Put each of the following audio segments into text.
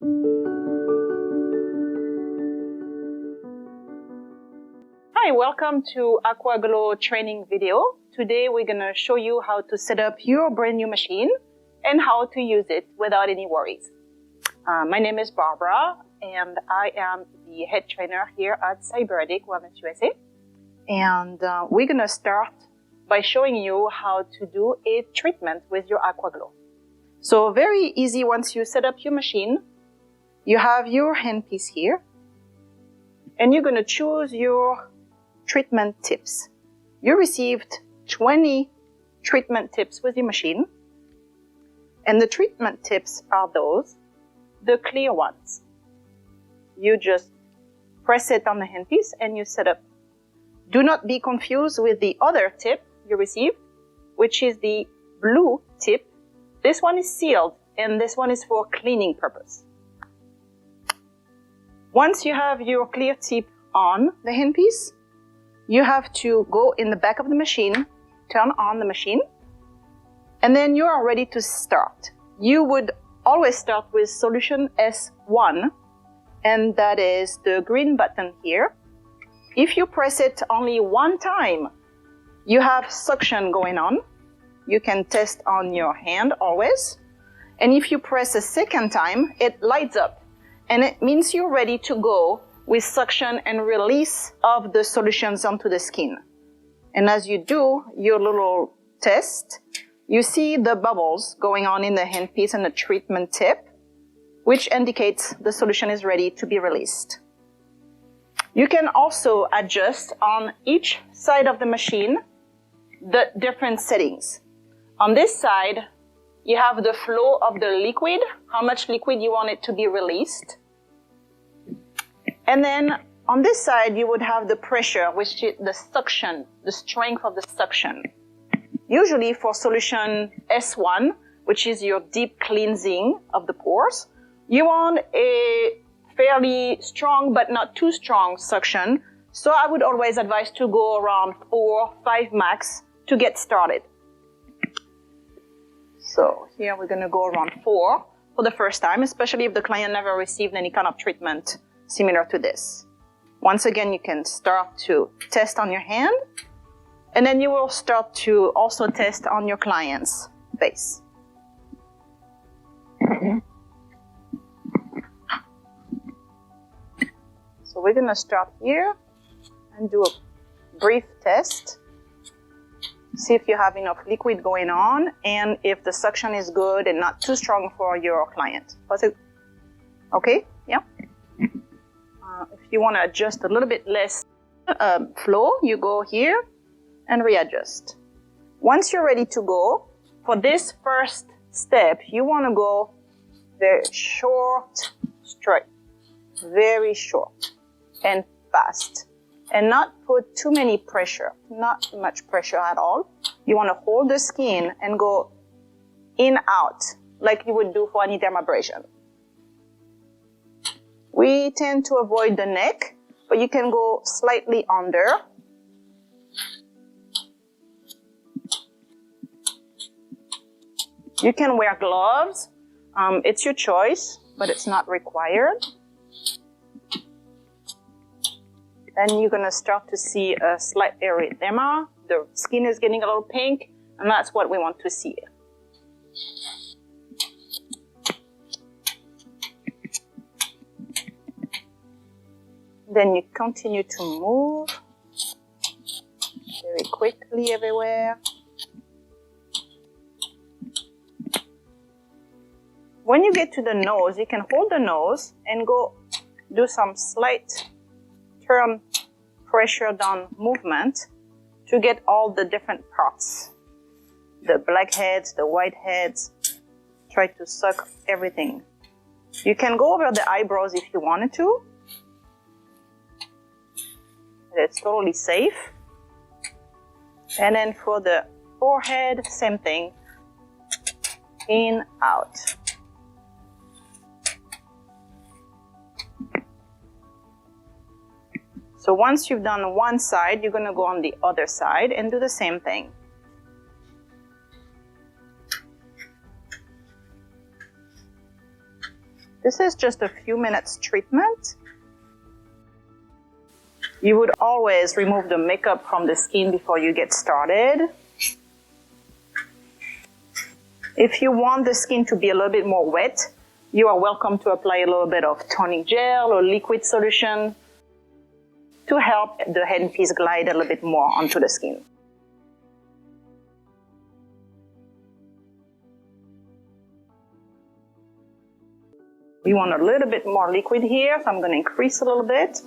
Hi, welcome to AquaGlo training video. Today we're going to show you how to set up your brand new machine and how to use it without any worries. My name is Barbara and I am the head trainer here at Cybernetic Wellness USA. And we're going to start by showing you how to do a treatment with your AquaGlo. So very easy. Once you set up your machine, you have your handpiece here and you're going to choose your treatment tips. You received 20 treatment tips with your machine, and the treatment tips are the clear ones. You just press it on the handpiece and you set up. Do not be confused with the other tip you received, which is the blue tip. This one is sealed and this one is for cleaning purpose. Once you have your clear tip on the handpiece, you have to go in the back of the machine, turn on the machine, and then you are ready to start. You would always start with solution S1, and that is the green button here. If you press it only one time, you have suction going on. You can test on your hand always. And if you press a second time, it lights up, and it means you're ready to go with suction and release of the solutions onto the skin. And as you do your little test, you see the bubbles going on in the handpiece and the treatment tip, which indicates the solution is ready to be released. You can also adjust on each side of the machine the different settings. On this side, you have the flow of the liquid, how much liquid you want it to be released. And then on this side, you would have the pressure, which is the suction, the strength of the suction. Usually for solution S1, which is your deep cleansing of the pores, you want a fairly strong but not too strong suction. So I would always advise to go around 4, 5 max to get started. So here we're going to go around 4 for the first time, especially if the client never received any kind of treatment similar to this. Once again, you can start to test on your hand, and then you will start to also test on your client's face. So we're going to start here and do a brief test. See if you have enough liquid going on and if the suction is good and not too strong for your client. Was it okay? Yeah. If you want to adjust a little bit less flow, you go here and readjust. Once you're ready to go, for this first step, you want to go very short, straight, very short and fast, and not put too many pressure, not much pressure at all. You want to hold the skin and go in, out, like you would do for any dermabrasion. We tend to avoid the neck, but you can go slightly under. You can wear gloves. It's your choice, but it's not required. Then you're going to start to see a slight erythema. The skin is getting a little pink, and that's what we want to see. Then you continue to move very quickly everywhere. When you get to the nose, you can hold the nose and go do some slight turn pressure down movement to get all the different parts. The blackheads, the whiteheads. Try to suck everything. You can go over the eyebrows if you wanted to. It's totally safe. And then for the forehead, same thing. In, out. So once you've done one side, you're going to go on the other side and do the same thing. This is just a few minutes treatment. You would always remove the makeup from the skin before you get started. If you want the skin to be a little bit more wet, you are welcome to apply a little bit of tonic gel or liquid solution to help the handpiece glide a little bit more onto the skin. We want a little bit more liquid here, so I'm going to increase a little bit.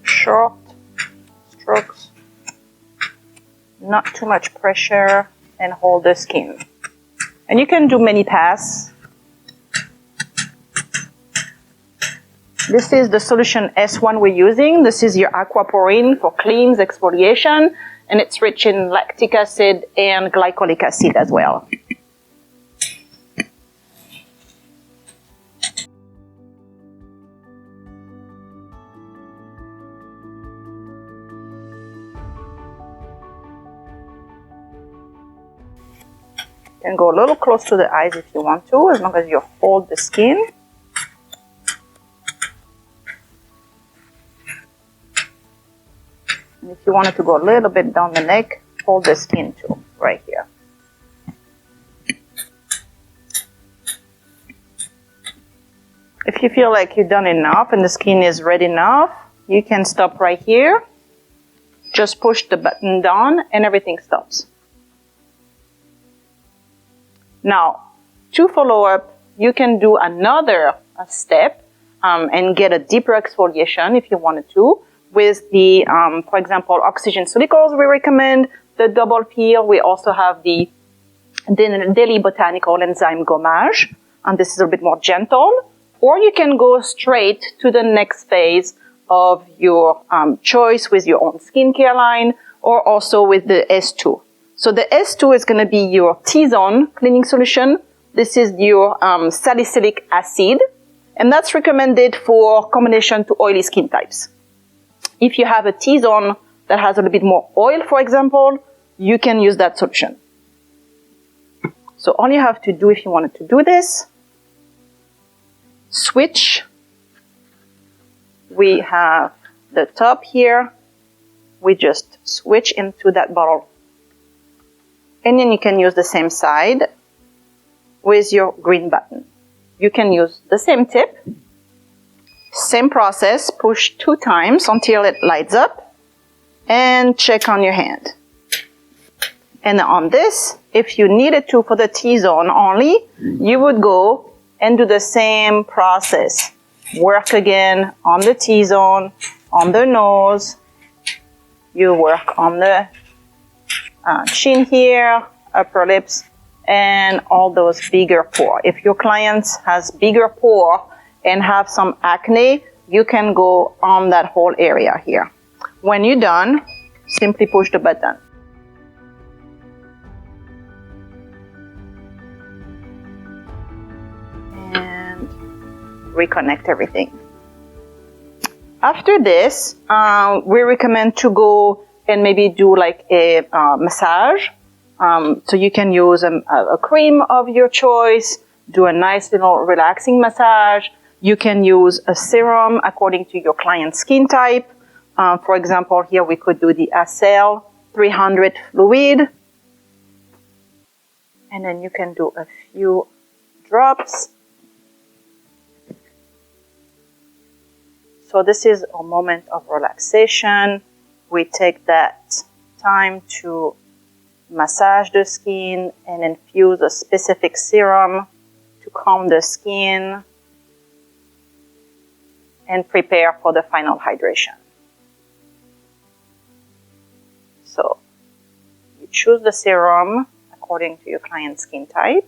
Short strokes, not too much pressure, and hold the skin. And you can do many passes. This is the solution S1 we're using. This is your aquaporine for cleans, exfoliation, and it's rich in lactic acid and glycolic acid as well. You can go a little close to the eyes if you want to, as long as you hold the skin. And if you wanted to go a little bit down the neck, hold the skin too, right here. If you feel like you've done enough and the skin is red enough, you can stop right here. Just push the button down and everything stops. Now, to follow up, you can do another step and get a deeper exfoliation if you wanted to with the, for example, oxygen silicals we recommend, the double peel. We also have the daily botanical enzyme gommage, and this is a bit more gentle. Or you can go straight to the next phase of your choice with your own skincare line, or also with the S2. So the S2 is going to be your T-zone cleaning solution. This is your salicylic acid, and that's recommended for combination to oily skin types. If you have a T-zone that has a little bit more oil, for example, you can use that solution. So all you have to do if you wanted to do this, switch. We have the top here. We just switch into that bottle. And then you can use the same side with your green button. You can use the same tip, same process, push 2 times until it lights up, and check on your hand. And on this, if you needed to for the T-zone only, you would go and do the same process. Work again on the T-zone, on the nose. You work on the chin here, upper lips, and all those bigger pores. If your client has bigger pores and have some acne, you can go on that whole area here. When you're done, simply push the button. And reconnect everything. After this, we recommend to go and maybe do like a massage. So you can use a cream of your choice, do a nice little relaxing massage. You can use a serum according to your client's skin type. For example, here we could do the Acel 300 fluid. And then you can do a few drops. So this is a moment of relaxation. We take that time to massage the skin and infuse a specific serum to calm the skin and prepare for the final hydration. So you choose the serum according to your client's skin type.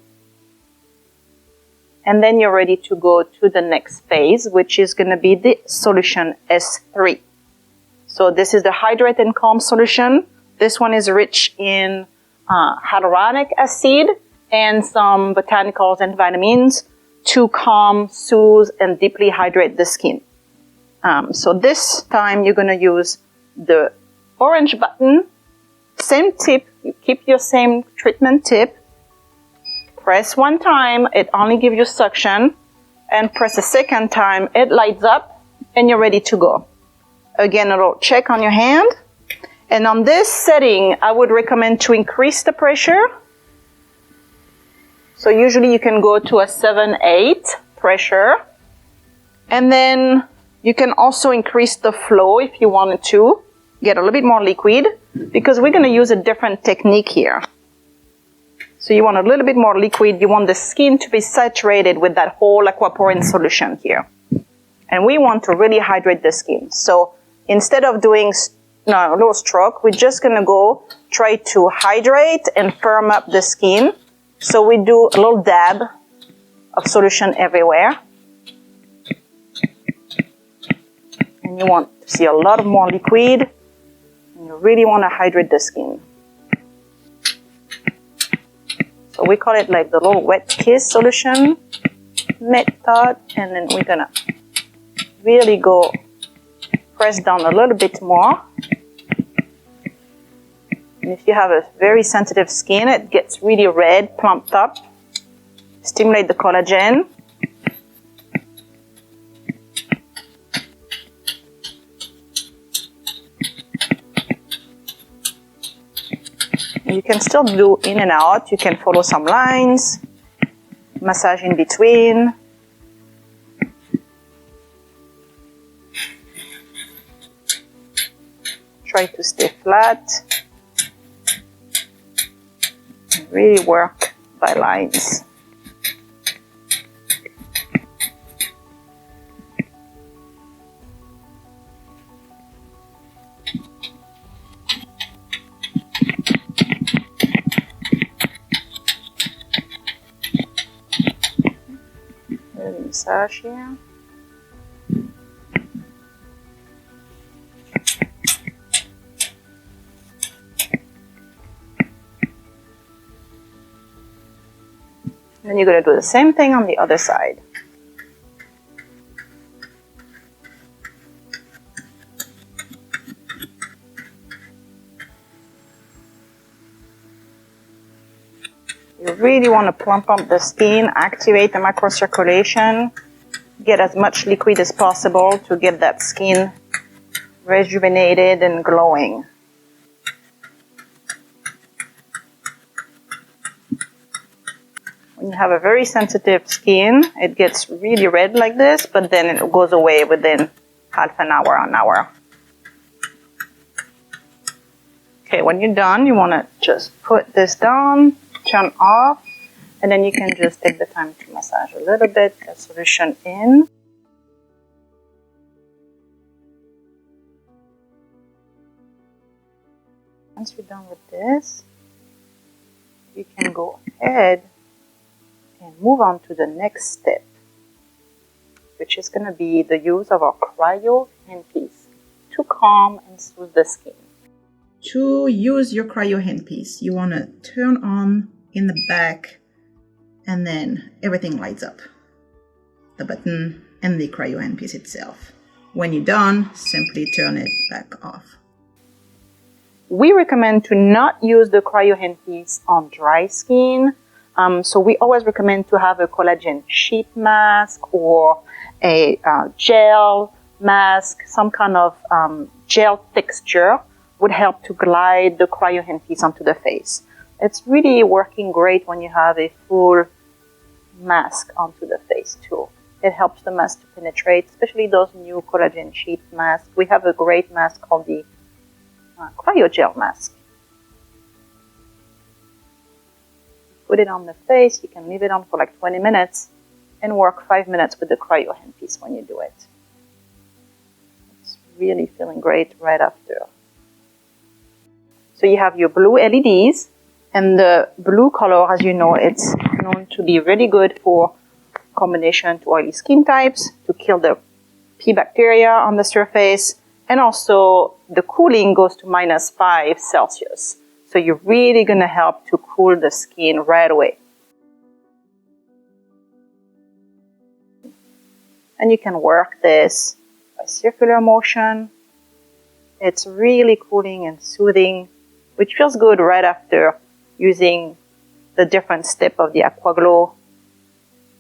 And then you're ready to go to the next phase, which is going to be the solution S3. So this is the Hydrate and Calm solution. This one is rich in hyaluronic acid and some botanicals and vitamins to calm, soothe, and deeply hydrate the skin. So this time you're going to use the orange button. Same tip. You keep your same treatment tip. Press one time, it only gives you suction, and press a second time, it lights up, and you're ready to go. Again, a little check on your hand. And on this setting, I would recommend to increase the pressure. So usually you can go to a 7-8 pressure. And then you can also increase the flow if you wanted to, get a little bit more liquid, because we're going to use a different technique here. So you want a little bit more liquid. You want the skin to be saturated with that whole aquaporin solution here. And we want to really hydrate the skin. So instead of doing a little stroke, we're just going to go try to hydrate and firm up the skin. So we do a little dab of solution everywhere. And you want to see a lot more liquid. And you really want to hydrate the skin. So we call it like the little wet kiss solution method. And then we're going to really go press down a little bit more. And if you have a very sensitive skin, it gets really red, plumped up. Stimulate the collagen. You can still do in and out. You can follow some lines, massage in between. Try to stay flat. And really work by lines. Massage here. And then you're going to do the same thing on the other side. You really want to plump up the skin, activate the microcirculation, get as much liquid as possible to get that skin rejuvenated and glowing. When you have a very sensitive skin, it gets really red like this, but then it goes away within half an hour. Okay, when you're done, you want to just put this down, turn off, and then you can just take the time to massage a little bit, the solution in. Once you're done with this, you can go ahead and move on to the next step, which is going to be the use of our cryo handpiece to calm and soothe the skin. To use your cryo handpiece, you want to turn on in the back, and then everything lights up. The button and the cryo handpiece itself. When you're done, simply turn it back off. We recommend to not use the cryo handpiece on dry skin. So we always recommend to have a collagen sheet mask or a gel mask, some kind of gel texture would help to glide the cryo handpiece onto the face. It's really working great when you have a full mask onto the face too. It helps the mask to penetrate, especially those new collagen sheet masks. We have a great mask called the cryogel mask. Put it on the face, you can leave it on for like 20 minutes and work 5 minutes with the cryo handpiece when you do it. It's really feeling great right after. So you have your blue LEDs, and the blue color, as you know, it's known to be really good for combination to oily skin types to kill the P bacteria on the surface. And also the cooling goes to -5 Celsius. So you're really going to help to cool the skin right away. And you can work this by circular motion. It's really cooling and soothing, which feels good right after using the different step of the AquaGlo,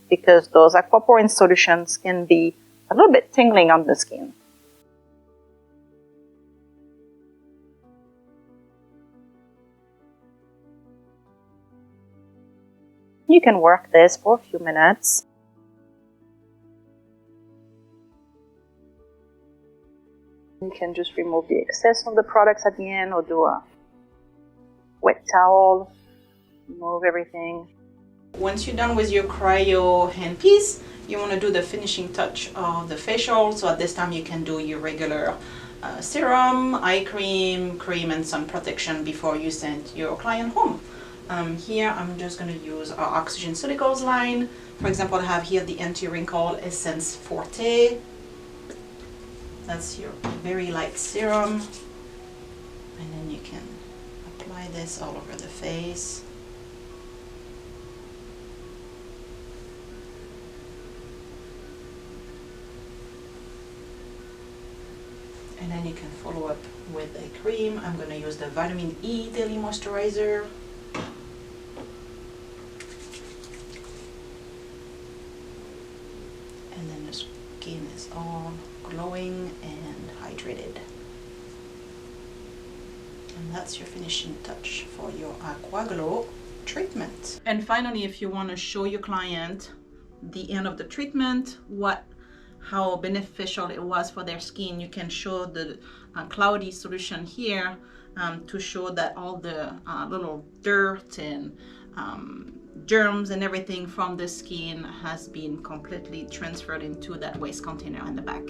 because those aquaporin solutions can be a little bit tingling on the skin. You can work this for a few minutes. You can just remove the excess of the products at the end, or do a wet towel, remove everything. Once you're done with your cryo handpiece, you want to do the finishing touch of the facial. So at this time you can do your regular serum, eye cream, and sun protection before you send your client home. Here I'm just going to use our Oxygen Silicals line. For example, I have here the Anti-Wrinkle Essence Forte. That's your very light serum, and then you can apply this all over the face. And then you can follow up with a cream. I'm going to use the Vitamin E Daily Moisturizer. And then the skin is all glowing and hydrated. And that's your finishing touch for your AquaGlo treatment. And finally, if you want to show your client the end of the treatment, how beneficial it was for their skin, you can show the cloudy solution here to show that all the little dirt and germs and everything from the skin has been completely transferred into that waste container in the back.